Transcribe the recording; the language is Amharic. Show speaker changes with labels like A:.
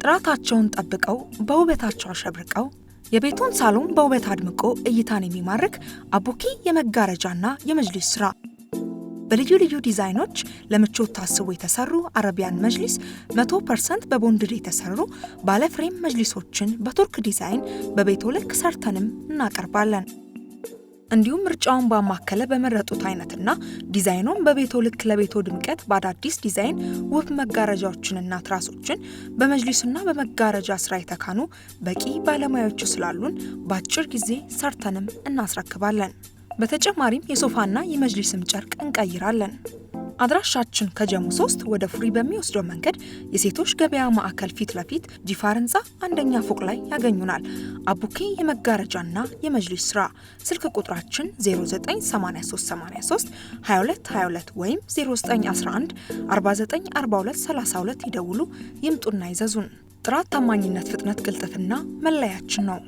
A: ጥራታቸውን ጠብቀው በውበታቸው አሸብርቀው የቤቱን ሳሎን በውበት አድምቆ እይታን የሚማርክ አቡኪ የመጋረጃና የመጅሊስ ስራ በልዩ ልዩ ዲዛይኖች ለምቾት ታስቦ የተሰሩ አረቢያን መጅሊስ 100% በቦንድድ የተሰሩ ባለ ፍሬም መጅሊሶችን በቱርክ ዲዛይን በቤቶ ልክ ሰርተንም እናቀርባለን። እንዲሁም ምርጫውን ባማከለ በመረጡት አይነትና ዲዛይኑን በቤቶ ልክ ለቤቶ ድምቀት በአዳዲስ ዲዛይን ውብ መጋረጃዎችንና ትራሶችን በመጅሊስና በመጋረጃ ስራ የተካኑ በቂ ባለሙያዎች ስላሉን በአጭር ጊዜ ሰርተንም እናስረክባለን። በተጨማሪም የሶፋና የመጅሊስም ጨርቅ እንቀይራለን። አድራሻችን ከጀሙ 3 ወደ ፉሪ በሚወስደው መንገድ የሴቶች ገበያ ማዕከል ፊት ለፊት ጂፋር ህንፃ አንደኛ ፎቅ ላይ ያገኙናል። አቡኪ የመጋረጃና የመጅሊስ ስራ ስልክ ቁጥራችን 098383 2222 ወይም 0911 494232 ይደውሉ፣ ይምጡና ይዘዙን። ጥራት፣ ታማኝነት፣ ፍጥነት፣ ቅልጥፍና መለያችን ነው።